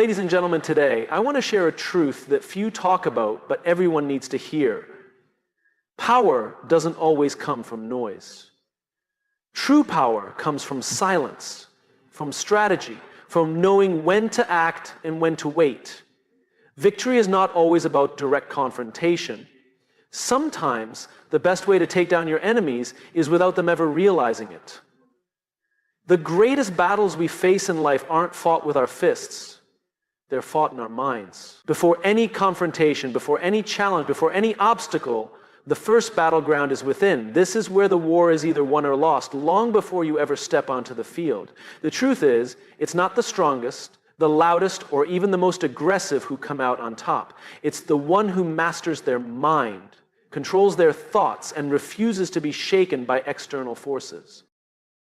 Ladies and gentlemen, today, I want to share a truth that few talk about, but everyone needs to hear. Power doesn't always come from noise. True power comes from silence, from strategy, from knowing when to act and when to wait. Victory is not always about direct confrontation. Sometimes the best way to take down your enemies is without them ever realizing it. The greatest battles we face in life aren't fought with our fists. They're fought in our minds. Before any confrontation, before any challenge, before any obstacle, the first battleground is within. This is where the war is either won or lost, long before you ever step onto the field. The truth is, it's not the strongest, the loudest, or even the most aggressive who come out on top. It's the one who masters their mind, controls their thoughts, and refuses to be shaken by external forces.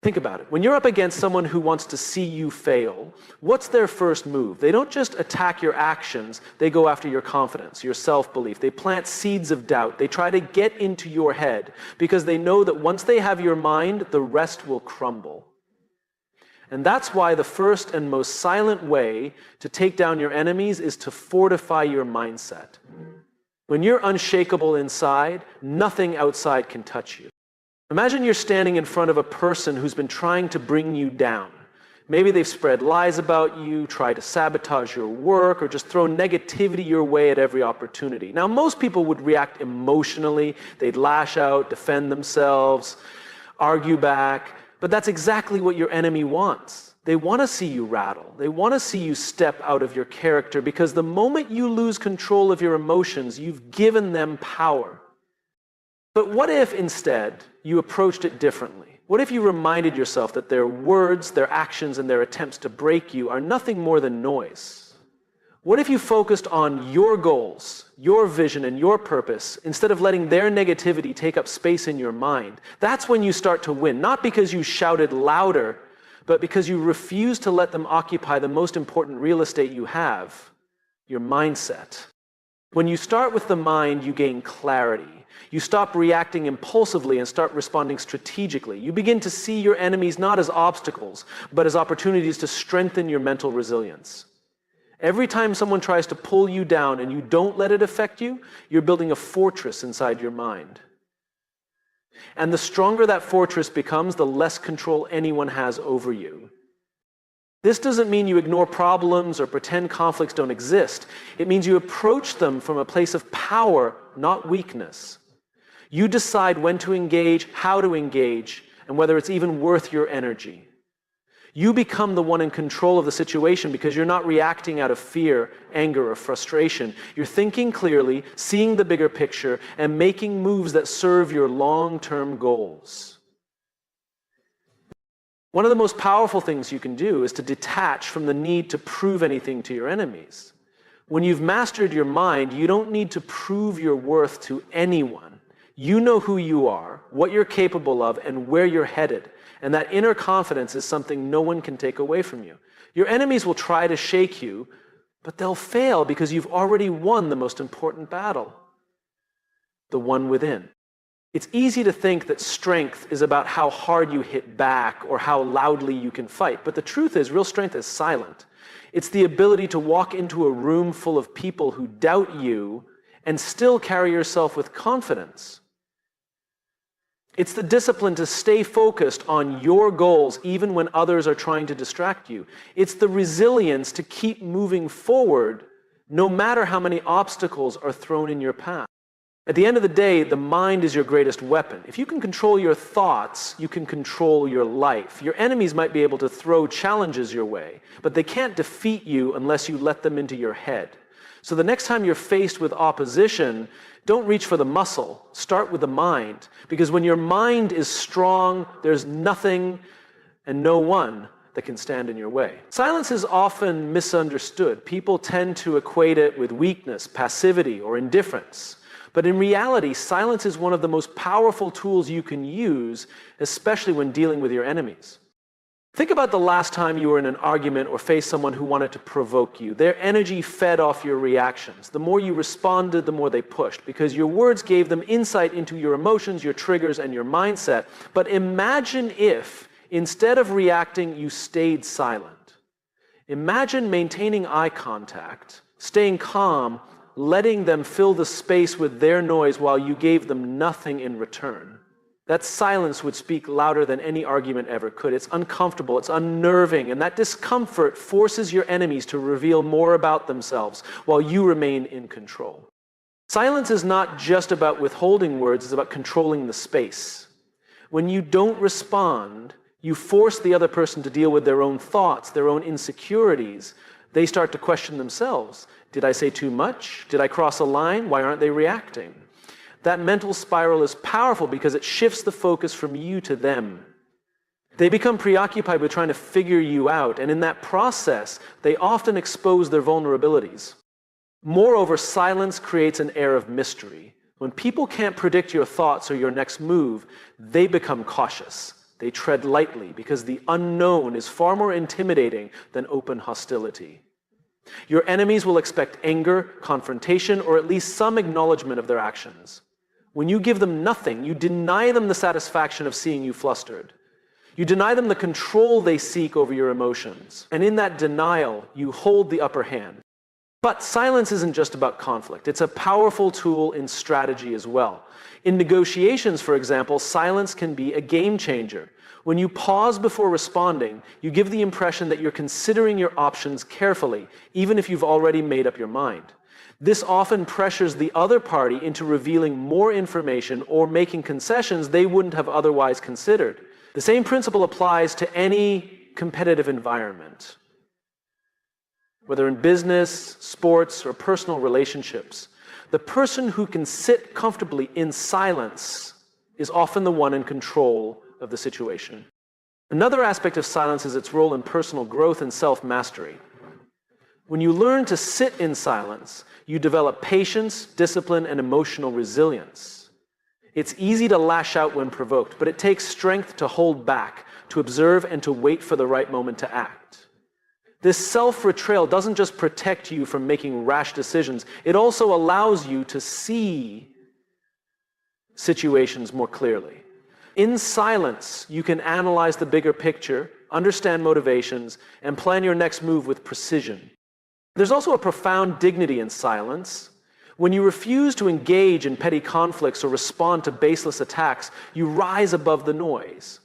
Think about it. When you're up against someone who wants to see you fail, what's their first move? They don't just attack your actions, they go after your confidence, your self-belief. They plant seeds of doubt. They try to get into your head because they know that once they have your mind, the rest will crumble. And that's why the first and most silent way to take down your enemies is to fortify your mindset. When you're unshakable inside, nothing outside can touch you. Imagine you're standing in front of a person who's been trying to bring you down. Maybe they've spread lies about you, tried to sabotage your work, or just throw negativity your way at every opportunity. Now, most people would react emotionally. They'd lash out, defend themselves, argue back. But that's exactly what your enemy wants. They want to see you rattle. They want to see you step out of your character, because the moment you lose control of your emotions, you've given them power. But what if instead you approached it differently? What if you reminded yourself that their words, their actions, and their attempts to break you are nothing more than noise? What if you focused on your goals, your vision, and your purpose instead of letting their negativity take up space in your mind? That's when you start to win, not because you shouted louder, but because you refuse to let them occupy the most important real estate you have, your mindset. When you start with the mind, you gain clarity. You stop reacting impulsively and start responding strategically. You begin to see your enemies not as obstacles, but as opportunities to strengthen your mental resilience. Every time someone tries to pull you down and you don't let it affect you, you're building a fortress inside your mind. And the stronger that fortress becomes, the less control anyone has over you. This doesn't mean you ignore problems or pretend conflicts don't exist. It means you approach them from a place of power, not weakness. You decide when to engage, how to engage, and whether it's even worth your energy. You become the one in control of the situation because you're not reacting out of fear, anger, or frustration. You're thinking clearly, seeing the bigger picture, and making moves that serve your long-term goals. One of the most powerful things you can do is to detach from the need to prove anything to your enemies. When you've mastered your mind, you don't need to prove your worth to anyone. You know who you are, what you're capable of, and where you're headed. And that inner confidence is something no one can take away from you. Your enemies will try to shake you, but they'll fail because you've already won the most important battle, the one within. It's easy to think that strength is about how hard you hit back or how loudly you can fight. But the truth is, real strength is silent. It's the ability to walk into a room full of people who doubt you and still carry yourself with confidence. It's the discipline to stay focused on your goals even when others are trying to distract you. It's the resilience to keep moving forward no matter how many obstacles are thrown in your path. At the end of the day, the mind is your greatest weapon. If you can control your thoughts, you can control your life. Your enemies might be able to throw challenges your way, but they can't defeat you unless you let them into your head. So the next time you're faced with opposition, don't reach for the muscle. Start with the mind. Because when your mind is strong, there's nothing and no one that can stand in your way. Silence is often misunderstood. People tend to equate it with weakness, passivity, or indifference. But in reality, silence is one of the most powerful tools you can use, especially when dealing with your enemies. Think about the last time you were in an argument or faced someone who wanted to provoke you. Their energy fed off your reactions. The more you responded, the more they pushed, because your words gave them insight into your emotions, your triggers, and your mindset. But imagine if, instead of reacting, you stayed silent. Imagine maintaining eye contact, staying calm, letting them fill the space with their noise while you gave them nothing in return. That silence would speak louder than any argument ever could. It's uncomfortable, it's unnerving, and that discomfort forces your enemies to reveal more about themselves while you remain in control. Silence is not just about withholding words, it's about controlling the space. When you don't respond, you force the other person to deal with their own thoughts, their own insecurities. They start to question themselves. Did I say too much? Did I cross a line? Why aren't they reacting? That mental spiral is powerful because it shifts the focus from you to them. They become preoccupied with trying to figure you out, and in that process, they often expose their vulnerabilities. Moreover, silence creates an air of mystery. When people can't predict your thoughts or your next move, they become cautious. They tread lightly because the unknown is far more intimidating than open hostility. Your enemies will expect anger, confrontation, or at least some acknowledgement of their actions. When you give them nothing, you deny them the satisfaction of seeing you flustered. You deny them the control they seek over your emotions. And in that denial, you hold the upper hand. But silence isn't just about conflict. It's a powerful tool in strategy as well. In negotiations, for example, silence can be a game changer. When you pause before responding, you give the impression that you're considering your options carefully, even if you've already made up your mind. This often pressures the other party into revealing more information or making concessions they wouldn't have otherwise considered. The same principle applies to any competitive environment. Whether in business, sports, or personal relationships, the person who can sit comfortably in silence is often the one in control of the situation. Another aspect of silence is its role in personal growth and self-mastery. When you learn to sit in silence, you develop patience, discipline, and emotional resilience. It's easy to lash out when provoked, but it takes strength to hold back, to observe, and to wait for the right moment to act. This self-betrayal doesn't just protect you from making rash decisions, it also allows you to see situations more clearly. In silence, you can analyze the bigger picture, understand motivations, and plan your next move with precision. There's also a profound dignity in silence. When you refuse to engage in petty conflicts or respond to baseless attacks, you rise above the noise.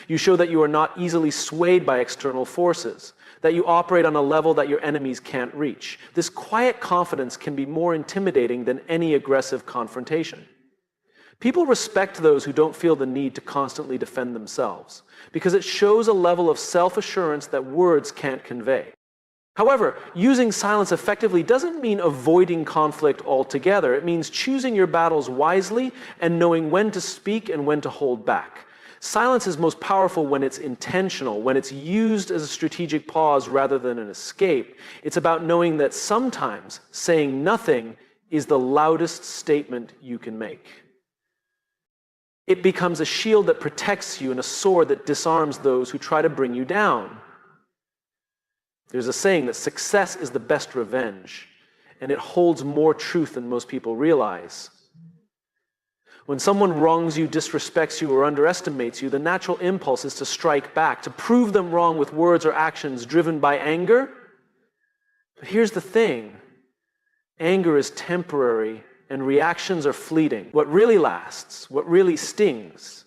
You show that you are not easily swayed by external forces, that you operate on a level that your enemies can't reach. This quiet confidence can be more intimidating than any aggressive confrontation. People respect those who don't feel the need to constantly defend themselves, because it shows a level of self-assurance that words can't convey. However, using silence effectively doesn't mean avoiding conflict altogether. It means choosing your battles wisely and knowing when to speak and when to hold back. Silence is most powerful when it's intentional, when it's used as a strategic pause rather than an escape. It's about knowing that sometimes saying nothing is the loudest statement you can make. It becomes a shield that protects you and a sword that disarms those who try to bring you down. There's a saying that success is the best revenge, and it holds more truth than most people realize. When someone wrongs you, disrespects you, or underestimates you, the natural impulse is to strike back, to prove them wrong with words or actions driven by anger. But here's the thing. Anger is temporary, and reactions are fleeting. What really lasts, what really stings,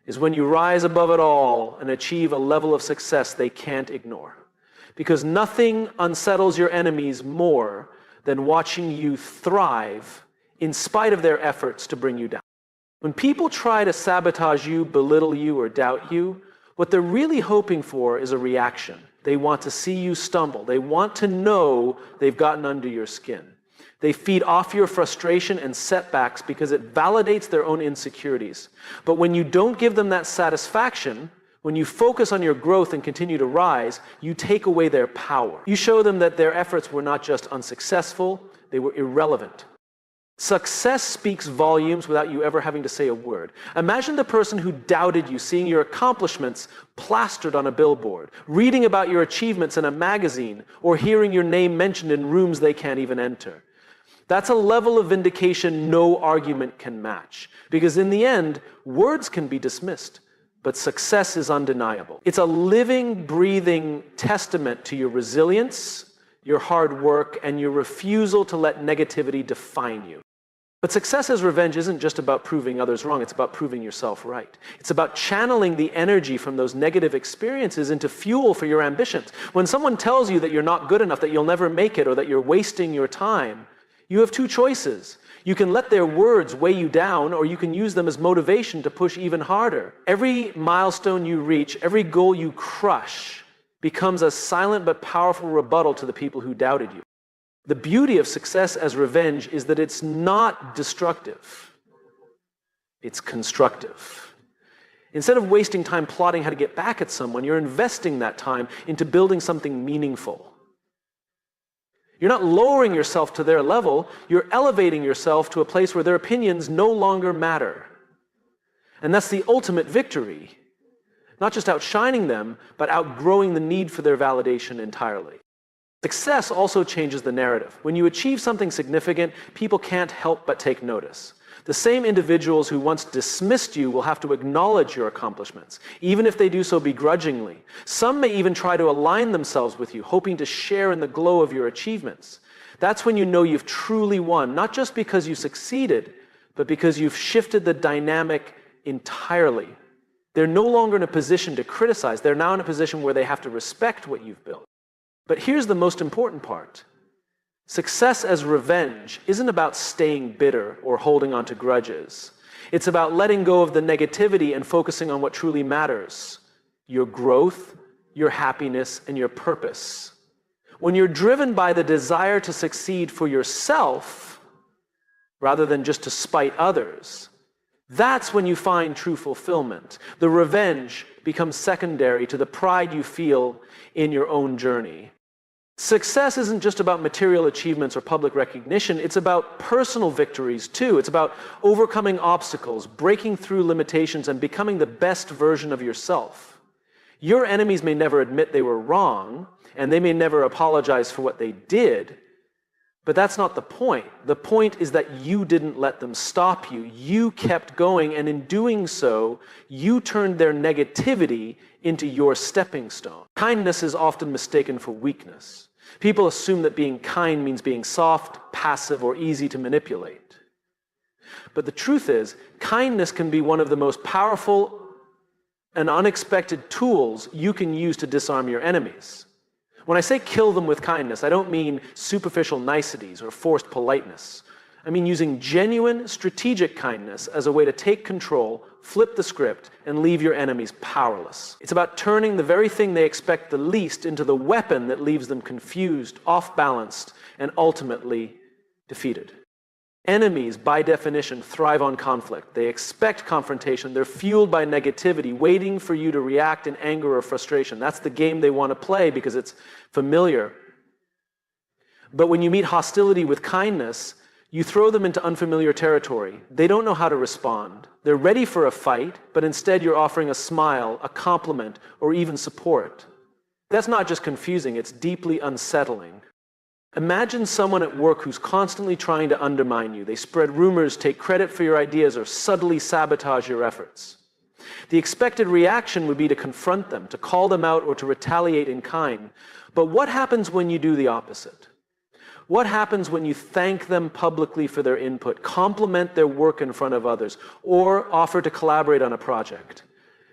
is when you rise above it all and achieve a level of success they can't ignore. Because nothing unsettles your enemies more than watching you thrive in spite of their efforts to bring you down. When people try to sabotage you, belittle you, or doubt you, what they're really hoping for is a reaction. They want to see you stumble. They want to know they've gotten under your skin. They feed off your frustration and setbacks because it validates their own insecurities. But when you don't give them that satisfaction, when you focus on your growth and continue to rise, you take away their power. You show them that their efforts were not just unsuccessful, they were irrelevant. Success speaks volumes without you ever having to say a word. Imagine the person who doubted you seeing your accomplishments plastered on a billboard, reading about your achievements in a magazine, or hearing your name mentioned in rooms they can't even enter. That's a level of vindication no argument can match. Because in the end, words can be dismissed, but success is undeniable. It's a living, breathing testament to your resilience, your hard work, and your refusal to let negativity define you. But success as revenge isn't just about proving others wrong, it's about proving yourself right. It's about channeling the energy from those negative experiences into fuel for your ambitions. When someone tells you that you're not good enough, that you'll never make it, or that you're wasting your time, you have two choices. You can let their words weigh you down, or you can use them as motivation to push even harder. Every milestone you reach, every goal you crush, becomes a silent but powerful rebuttal to the people who doubted you. The beauty of success as revenge is that it's not destructive. It's constructive. Instead of wasting time plotting how to get back at someone, you're investing that time into building something meaningful. You're not lowering yourself to their level, you're elevating yourself to a place where their opinions no longer matter. And that's the ultimate victory. Not just outshining them, but outgrowing the need for their validation entirely. Success also changes the narrative. When you achieve something significant, people can't help but take notice. The same individuals who once dismissed you will have to acknowledge your accomplishments, even if they do so begrudgingly. Some may even try to align themselves with you, hoping to share in the glow of your achievements. That's when you know you've truly won, not just because you succeeded, but because you've shifted the dynamic entirely. They're no longer in a position to criticize. They're now in a position where they have to respect what you've built. But here's the most important part. Success as revenge isn't about staying bitter or holding on to grudges. It's about letting go of the negativity and focusing on what truly matters: your growth, your happiness, and your purpose. When you're driven by the desire to succeed for yourself, rather than just to spite others, that's when you find true fulfillment. The revenge becomes secondary to the pride you feel in your own journey. Success isn't just about material achievements or public recognition, it's about personal victories too. It's about overcoming obstacles, breaking through limitations, and becoming the best version of yourself. Your enemies may never admit they were wrong, and they may never apologize for what they did, but that's not the point. The point is that you didn't let them stop you. You kept going, and in doing so, you turned their negativity into your stepping stone. Kindness is often mistaken for weakness. People assume that being kind means being soft, passive, or easy to manipulate. But the truth is, kindness can be one of the most powerful and unexpected tools you can use to disarm your enemies. When I say kill them with kindness, I don't mean superficial niceties or forced politeness. I mean using genuine, strategic kindness as a way to take control, flip the script, and leave your enemies powerless. It's about turning the very thing they expect the least into the weapon that leaves them confused, off-balanced, and ultimately defeated. Enemies, by definition, thrive on conflict. They expect confrontation. They're fueled by negativity, waiting for you to react in anger or frustration. That's the game they want to play because it's familiar. But when you meet hostility with kindness, you throw them into unfamiliar territory. They don't know how to respond. They're ready for a fight, but instead you're offering a smile, a compliment, or even support. That's not just confusing, it's deeply unsettling. Imagine someone at work who's constantly trying to undermine you. They spread rumors, take credit for your ideas, or subtly sabotage your efforts. The expected reaction would be to confront them, to call them out, or to retaliate in kind. But what happens when you do the opposite? What happens when you thank them publicly for their input, compliment their work in front of others, or offer to collaborate on a project?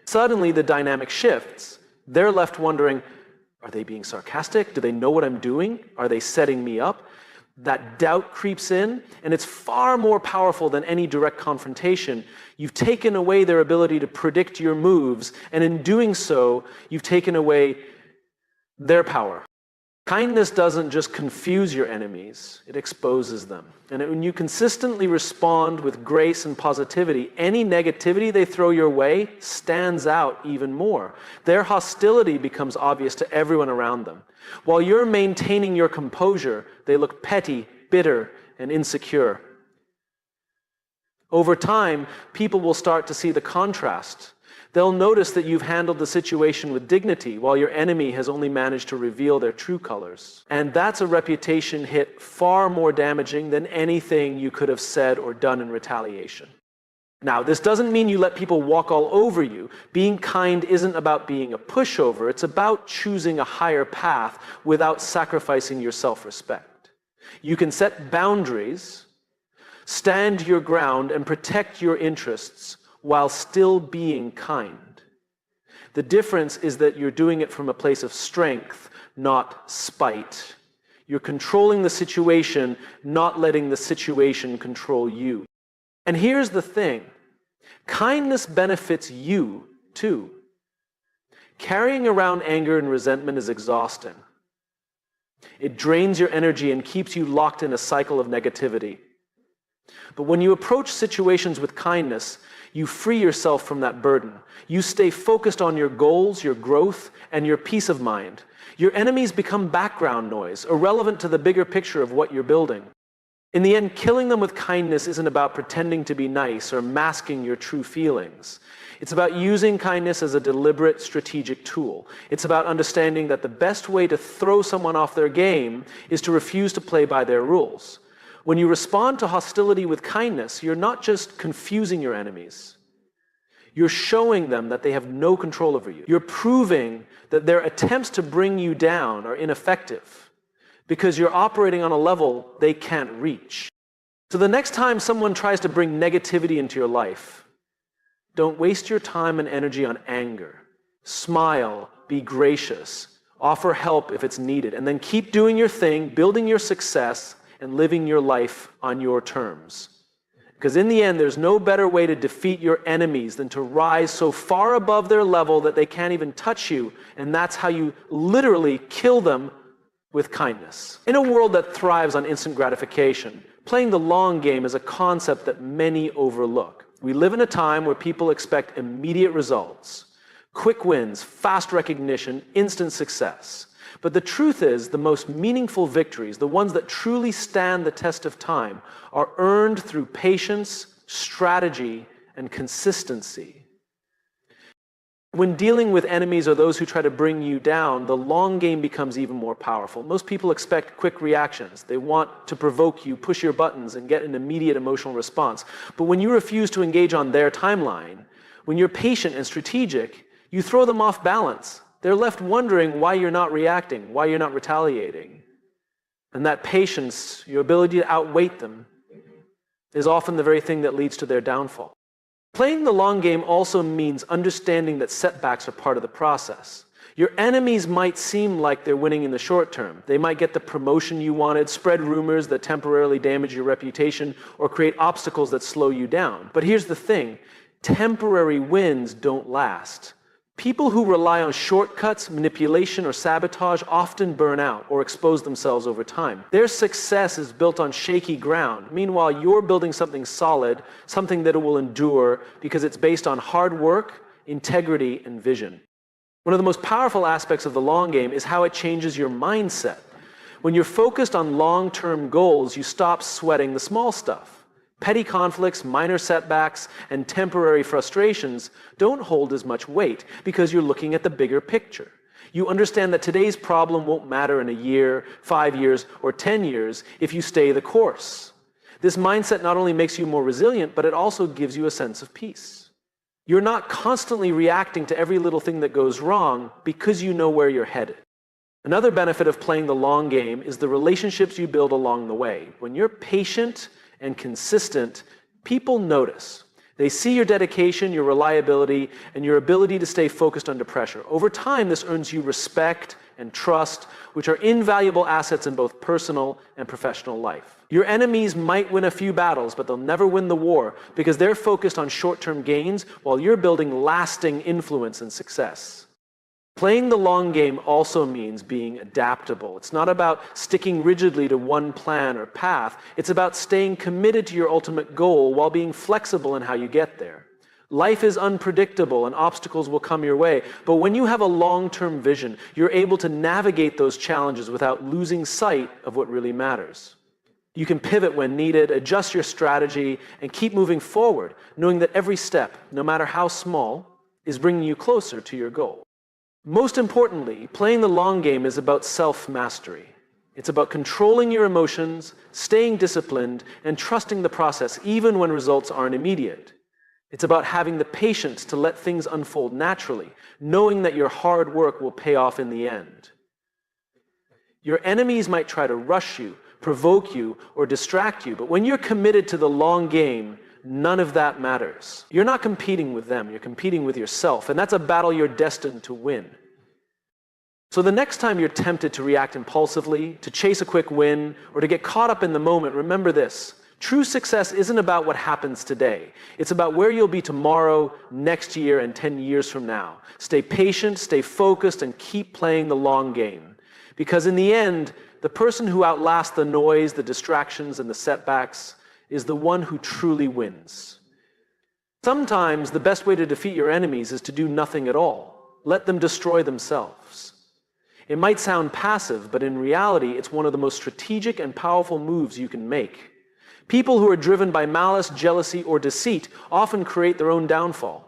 Suddenly, the dynamic shifts. They're left wondering, are they being sarcastic? Do they know what I'm doing? Are they setting me up? That doubt creeps in, and it's far more powerful than any direct confrontation. You've taken away their ability to predict your moves, and in doing so, you've taken away their power. Kindness doesn't just confuse your enemies, it exposes them. And when you consistently respond with grace and positivity, any negativity they throw your way stands out even more. Their hostility becomes obvious to everyone around them. While you're maintaining your composure, they look petty, bitter, and insecure. Over time, people will start to see the contrast. They'll notice that you've handled the situation with dignity, while your enemy has only managed to reveal their true colors. And that's a reputation hit far more damaging than anything you could have said or done in retaliation. Now, this doesn't mean you let people walk all over you. Being kind isn't about being a pushover. It's about choosing a higher path without sacrificing your self-respect. You can set boundaries, stand your ground, and protect your interests while still being kind. The difference is that you're doing it from a place of strength, not spite. You're controlling the situation, not letting the situation control you. And here's the thing. Kindness benefits you, too. Carrying around anger and resentment is exhausting. It drains your energy and keeps you locked in a cycle of negativity. But when you approach situations with kindness, you free yourself from that burden. You stay focused on your goals, your growth, and your peace of mind. Your enemies become background noise, irrelevant to the bigger picture of what you're building. In the end, killing them with kindness isn't about pretending to be nice or masking your true feelings. It's about using kindness as a deliberate, strategic tool. It's about understanding that the best way to throw someone off their game is to refuse to play by their rules. When you respond to hostility with kindness, you're not just confusing your enemies. You're showing them that they have no control over you. You're proving that their attempts to bring you down are ineffective, because you're operating on a level they can't reach. So the next time someone tries to bring negativity into your life, don't waste your time and energy on anger. Smile, be gracious, offer help if it's needed, and then keep doing your thing, building your success, and living your life on your terms. Because in the end, there's no better way to defeat your enemies than to rise so far above their level that they can't even touch you, and that's how you literally kill them with kindness. In a world that thrives on instant gratification, playing the long game is a concept that many overlook. We live in a time where people expect immediate results, quick wins, fast recognition, instant success. But the truth is, the most meaningful victories, the ones that truly stand the test of time, are earned through patience, strategy, and consistency. When dealing with enemies or those who try to bring you down, the long game becomes even more powerful. Most people expect quick reactions. They want to provoke you, push your buttons, and get an immediate emotional response. But when you refuse to engage on their timeline, when you're patient and strategic, you throw them off balance. They're left wondering why you're not reacting, why you're not retaliating. And that patience, your ability to outweight them, is often the very thing that leads to their downfall. Playing the long game also means understanding that setbacks are part of the process. Your enemies might seem like they're winning in the short term. They might get the promotion you wanted, spread rumors that temporarily damage your reputation, or create obstacles that slow you down. But here's the thing, temporary wins don't last. People who rely on shortcuts, manipulation, or sabotage often burn out or expose themselves over time. Their success is built on shaky ground. Meanwhile, you're building something solid, something that will endure because it's based on hard work, integrity, and vision. One of the most powerful aspects of the long game is how it changes your mindset. When you're focused on long-term goals, you stop sweating the small stuff. Petty conflicts, minor setbacks, and temporary frustrations don't hold as much weight because you're looking at the bigger picture. You understand that today's problem won't matter in a year, 5 years, or 10 years if you stay the course. This mindset not only makes you more resilient, but it also gives you a sense of peace. You're not constantly reacting to every little thing that goes wrong because you know where you're headed. Another benefit of playing the long game is the relationships you build along the way. When you're patient and consistent, people notice. They see your dedication, your reliability, and your ability to stay focused under pressure. Over time, this earns you respect and trust, which are invaluable assets in both personal and professional life. Your enemies might win a few battles, but they'll never win the war because they're focused on short-term gains while you're building lasting influence and success. Playing the long game also means being adaptable. It's not about sticking rigidly to one plan or path. It's about staying committed to your ultimate goal while being flexible in how you get there. Life is unpredictable and obstacles will come your way, but when you have a long-term vision, you're able to navigate those challenges without losing sight of what really matters. You can pivot when needed, adjust your strategy, and keep moving forward, knowing that every step, no matter how small, is bringing you closer to your goal. Most importantly, playing the long game is about self-mastery. It's about controlling your emotions, staying disciplined, and trusting the process even when results aren't immediate. It's about having the patience to let things unfold naturally, knowing that your hard work will pay off in the end. Your enemies might try to rush you, provoke you, or distract you, but when you're committed to the long game, none of that matters. You're not competing with them, you're competing with yourself, and that's a battle you're destined to win. So the next time you're tempted to react impulsively, to chase a quick win, or to get caught up in the moment, remember this. True success isn't about what happens today. It's about where you'll be tomorrow, next year, and 10 years from now. Stay patient, stay focused, and keep playing the long game. Because in the end, the person who outlasts the noise, the distractions, and the setbacks is the one who truly wins. Sometimes the best way to defeat your enemies is to do nothing at all. Let them destroy themselves. It might sound passive, but in reality, it's one of the most strategic and powerful moves you can make. People who are driven by malice, jealousy, or deceit often create their own downfall.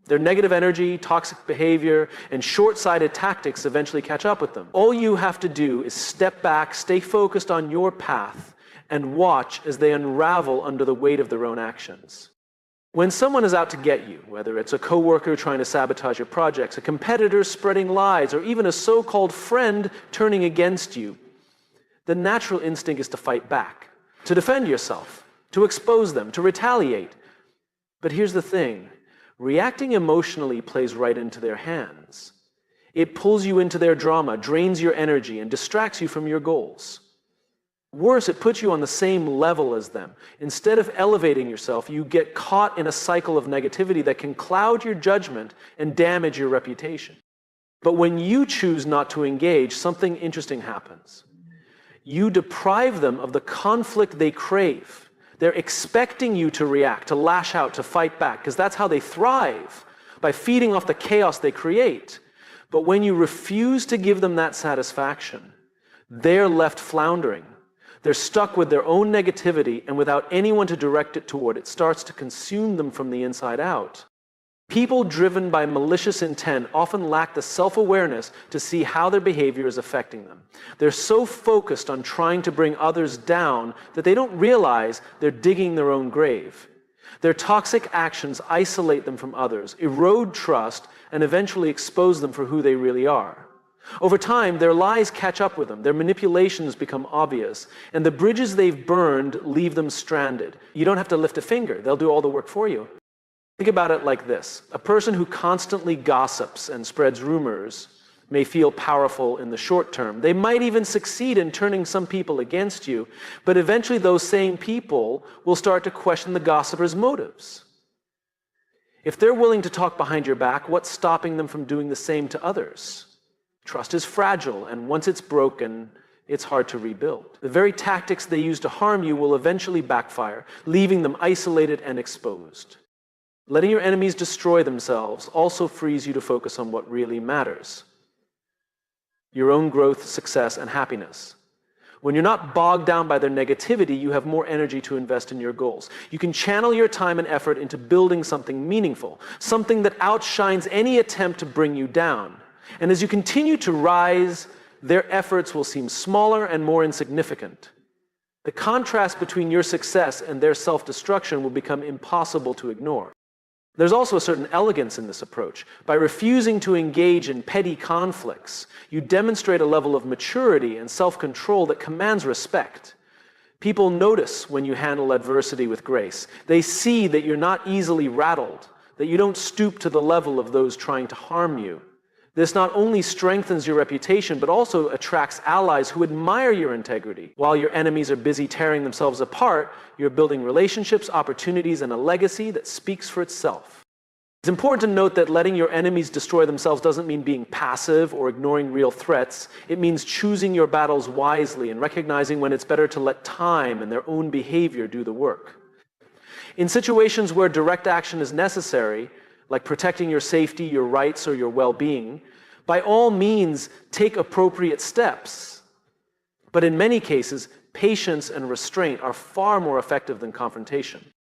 Their negative energy, toxic behavior, and short-sighted tactics eventually catch up with them. All you have to do is step back, stay focused on your path, and watch as they unravel under the weight of their own actions. When someone is out to get you, whether it's a coworker trying to sabotage your projects, a competitor spreading lies, or even a so-called friend turning against you, the natural instinct is to fight back, to defend yourself, to expose them, to retaliate. But here's the thing. Reacting emotionally plays right into their hands. It pulls you into their drama, drains your energy, and distracts you from your goals. Worse, it puts you on the same level as them. Instead of elevating yourself, you get caught in a cycle of negativity that can cloud your judgment and damage your reputation. But when you choose not to engage, something interesting happens. You deprive them of the conflict they crave. They're expecting you to react, to lash out, to fight back, because that's how they thrive, by feeding off the chaos they create. But when you refuse to give them that satisfaction, they're left floundering. They're stuck with their own negativity, and without anyone to direct it toward, it starts to consume them from the inside out. People driven by malicious intent often lack the self-awareness to see how their behavior is affecting them. They're so focused on trying to bring others down that they don't realize they're digging their own grave. Their toxic actions isolate them from others, erode trust, and eventually expose them for who they really are. Over time, their lies catch up with them, their manipulations become obvious, and the bridges they've burned leave them stranded. You don't have to lift a finger, they'll do all the work for you. Think about it like this. A person who constantly gossips and spreads rumors may feel powerful in the short term. They might even succeed in turning some people against you, but eventually those same people will start to question the gossiper's motives. If they're willing to talk behind your back, what's stopping them from doing the same to others? Trust is fragile, and once it's broken, it's hard to rebuild. The very tactics they use to harm you will eventually backfire, leaving them isolated and exposed. Letting your enemies destroy themselves also frees you to focus on what really matters: your own growth, success, and happiness. When you're not bogged down by their negativity, you have more energy to invest in your goals. You can channel your time and effort into building something meaningful, something that outshines any attempt to bring you down. And as you continue to rise, their efforts will seem smaller and more insignificant. The contrast between your success and their self-destruction will become impossible to ignore. There's also a certain elegance in this approach. By refusing to engage in petty conflicts, you demonstrate a level of maturity and self-control that commands respect. People notice when you handle adversity with grace. They see that you're not easily rattled, that you don't stoop to the level of those trying to harm you. This not only strengthens your reputation, but also attracts allies who admire your integrity. While your enemies are busy tearing themselves apart, you're building relationships, opportunities, and a legacy that speaks for itself. It's important to note that letting your enemies destroy themselves doesn't mean being passive or ignoring real threats. It means choosing your battles wisely and recognizing when it's better to let time and their own behavior do the work. In situations where direct action is necessary, like protecting your safety, your rights, or your well-being, by all means, take appropriate steps. But in many cases, patience and restraint are far more effective than confrontation.